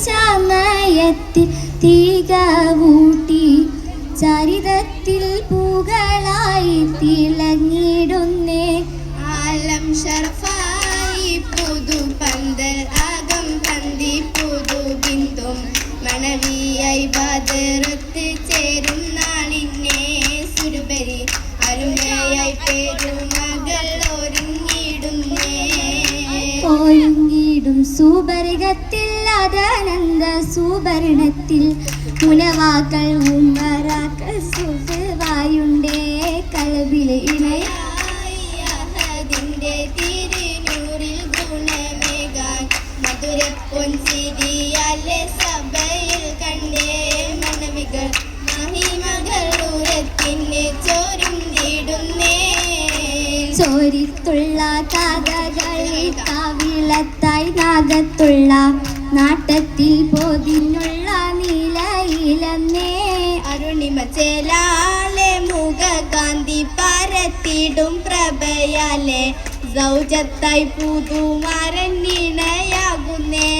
സമയത്തിൽ തീക ഊട്ടി ചരിതത്തിൽ പൂകളായി തിളങ്ങിടുന്നേ. ആലം ഷർഫായി പുതുപന്തൽ ആകം പന്തി പുതു ബിന്ദും മണവിയായി ബദറത്ത് ചേരും നാളിനെ സുരബരി അരുമയായി പെരുമകൾ ഒരുങ്ങിടും സുബർഗത്തിൽ അതാനന്ദ സുവർണത്തിൽ മുനവാക്കൾ ഉമ്മറാക്കൾ സുഖവായുണ്ടേ കൽബിലെ ഇണയാതിന്റെ തിരുനൂറിൽ ഗുണമേകാൻ മധുരപ്പൊൻസിരിയാലെ സഭയിൽ കണ്ടേ മനവികൾ മഹിമകൾ ഉരത്തിന് ചോരുന്നിടുന്നേ. ചോരിത്തുള്ള കഥകളിൽ കവിളത്തായി നാഗത്തുള്ള നാട്ടത്തിൽ പോതിനുള്ള നിലയിലന്നേ. അരുണിമ ചേലാലെ മുഖകാന്തി പരത്തിടും പ്രഭയാലെ സൗജത്തായി പുതുമരണിണയാകുന്നേ.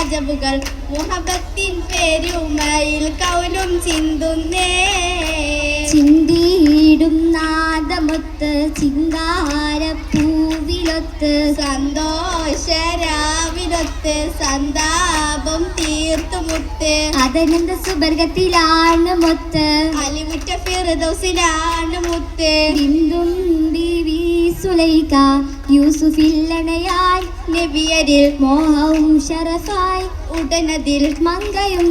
അജബുകൾ മുഹബത്തിൻ പെരുമയിൽ കൗലും ചിന്തുന്നേ. ചിന്തിയിടും നാദമൊത്ത് ചിങ്കാരപ്പൂവിലൊത്ത് സന്തോഷരാവിലൊത്ത് സന്താപം തീർത്തുമുട്ട് അതനന്ദ സുബർഗത്തിലാണ് മൊത്ത് അലിമുറ്റ ഫിർദൗസിലാണ് മുത്ത്. ബിന്ദും ബീവി സുലൈഖ യൂസുഫില്ലണയാൽ നബിയരിൽ മോഹവും ഷറഫായി ഉടനതിൽ മങ്കയും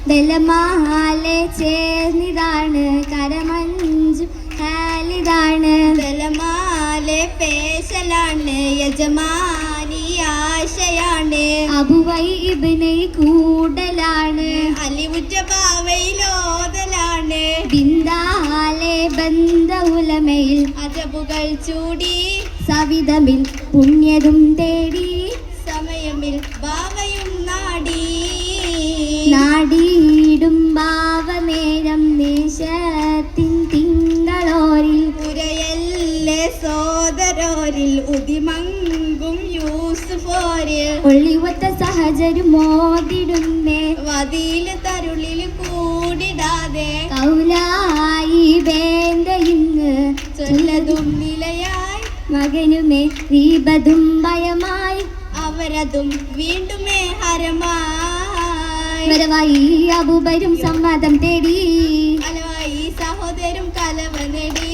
ദലമാലെ ചേർന്നിതാണ് കരമഞ്ചു ഹാലിതാണ് ദലമാലെ പേശലാണ് യജമാനി ആശയാണ്. അബുവൈ ഇബ്നൈ കൂടലാണ് അലിമുറ്റ ബാവയിലോതലാണ്. ബിന്ദാലെ ബന്ധ ഉലമയിൽ അജബുകൾ ചൂടി സവിധമിൽ പുണ്യതും തേടി സമയമിൽ ബാവയും നാടിയിടും ഭാവനേരം ദേശത്തിൻ തിങ്കളോരിൽ പുരയല്ലേ സോദരോരിൽ ഉദിമങ്കും യൂസുഫോരിൽ ഒളിവത്ത സഹചരും മോതിടുന്നേ. വതിയിൽ തരുളിൽ കൂടിടാതെ കൗലായി വേണ്ട ഇന്ന് ചൊല്ലതും നിലയായി മകനുമേ ദീപതും ഭയമായി അവരതും വീണ്ടുമേ ഹരമായി. വരവായി അബൂബരും സമ്മതം തേടി അലവായി സഹോദരും കലവ നേടി.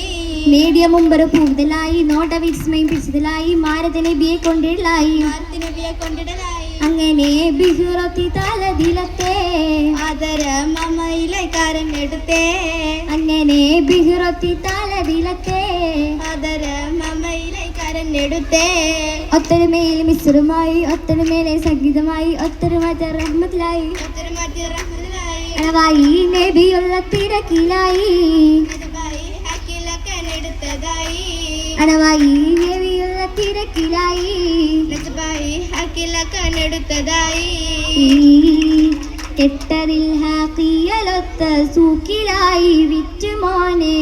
നേടിയ മുമ്പ് പൂതലായി നോട്ട വിസ്മയം പിടിച്ചതിലായി മാരതനബിയെ കൊണ്ടിടലായി നബിയെ കൊണ്ടിടലായി. അങ്ങനെ ബിഹുറത്തി തലതിലത്തെ ആദര മമയിലെ കരഞ്ഞെടുത്തേ. അങ്ങനെ ബിഹുറത്തി തലതിലത്തെ ആദര മമയിലെ കരഞ്ഞെടുത്തേ. ഒത്തൊരുമയിൽ മിശ്രുമായി ഒത്തൊരുമേലെ സംഗീതമായി ഒത്തൊരുമാറ്റ റഹ്മത്തിലായി അളവായി നബിയുള്ള തിരക്കിലായി അളവായി നബിയുള്ള തിരക്കിലായി കെട്ടതിൽ ഹാക്കിയലൊത്ത സൂക്കിലായി വിറ്റുമോനെ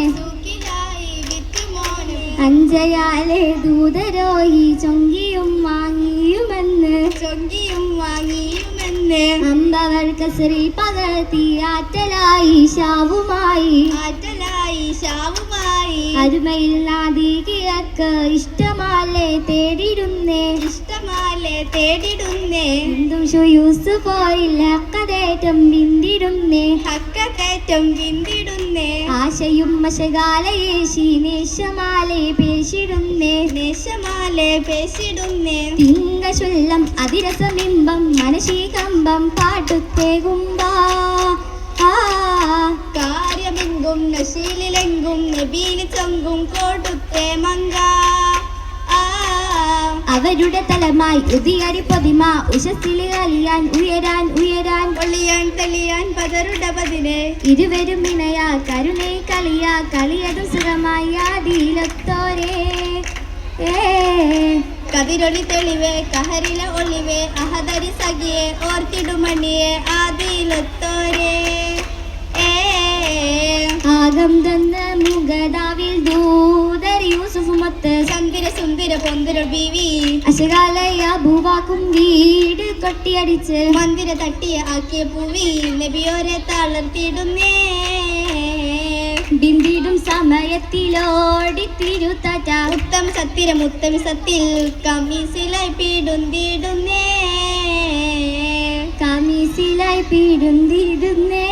അഞ്ചയാലെ ദൂതരോഹി ചൊങ്കിയും വാങ്ങിയുമെന്ന് അമ്പവർ കസറി പകർത്തി ആറ്റലായി ഷാവുമായി അരുമയിൽ നാദികൾക്ക് ഇഷ്ടമാലെ തേടിടുന്നേ എന്തും യൂസുഫോയിൽ ഹക്കതേറ്റം ബിന്ദിടുന്നേ ആശയും മശകാലയേശി നേശമാലെ പേശിടുന്നേ തിങ്കശുല്ലം അതിരസമിമ്പം മനശീകമ്പം പാട്ടുത്തേകുമ്പാ കാര്യമെങ്കും നശീലിലെങ്കും നബീന് ചൊങ്കും കൊടുത്തേ മങ്ക. അവരുടെ തലമായി ഉദിയരി പൊതിമ ഉഷസ്സിൽ അലിയാൻ ഉയരാൻ ഒളിയാൻ തെളിയാൻ പതരുടെ പതിനെ ഇരുവരും ഇണയാ കരുണை കളിയതും സുഖമായി ആദിയിലൊത്തോരേ കതിരൊളി തെളിവേ കഹരില ഒളിവേ അഹദരി സഖിയെ ഓർത്തിടുമണിയെ ആദിയിലൊത്തോരേ. ആകം തന്ന മുഗദാവിൽ ദൂതർ യൂസുഫ് മൊത്ത് ചന്ദിര സുന്ദര പൊന്തിര ബീവി അശകാലയ ഭൂവാക്കും വീട് കൊട്ടിയടിച്ച് മന്ദിര തട്ടിയ ആക്കിയ പൂവി നബിയോരെ തളർത്തിടുന്നേ ബിന്ദിടും സമയത്തിലോടി തിരുത്താറ്റ ഉത്തമ സത്തിര മുത്തമ സത്തിൽ കമീസിലായി പീടുന്തിടുന്നേ കമീസിലായി പീടുന്തിടുന്നേ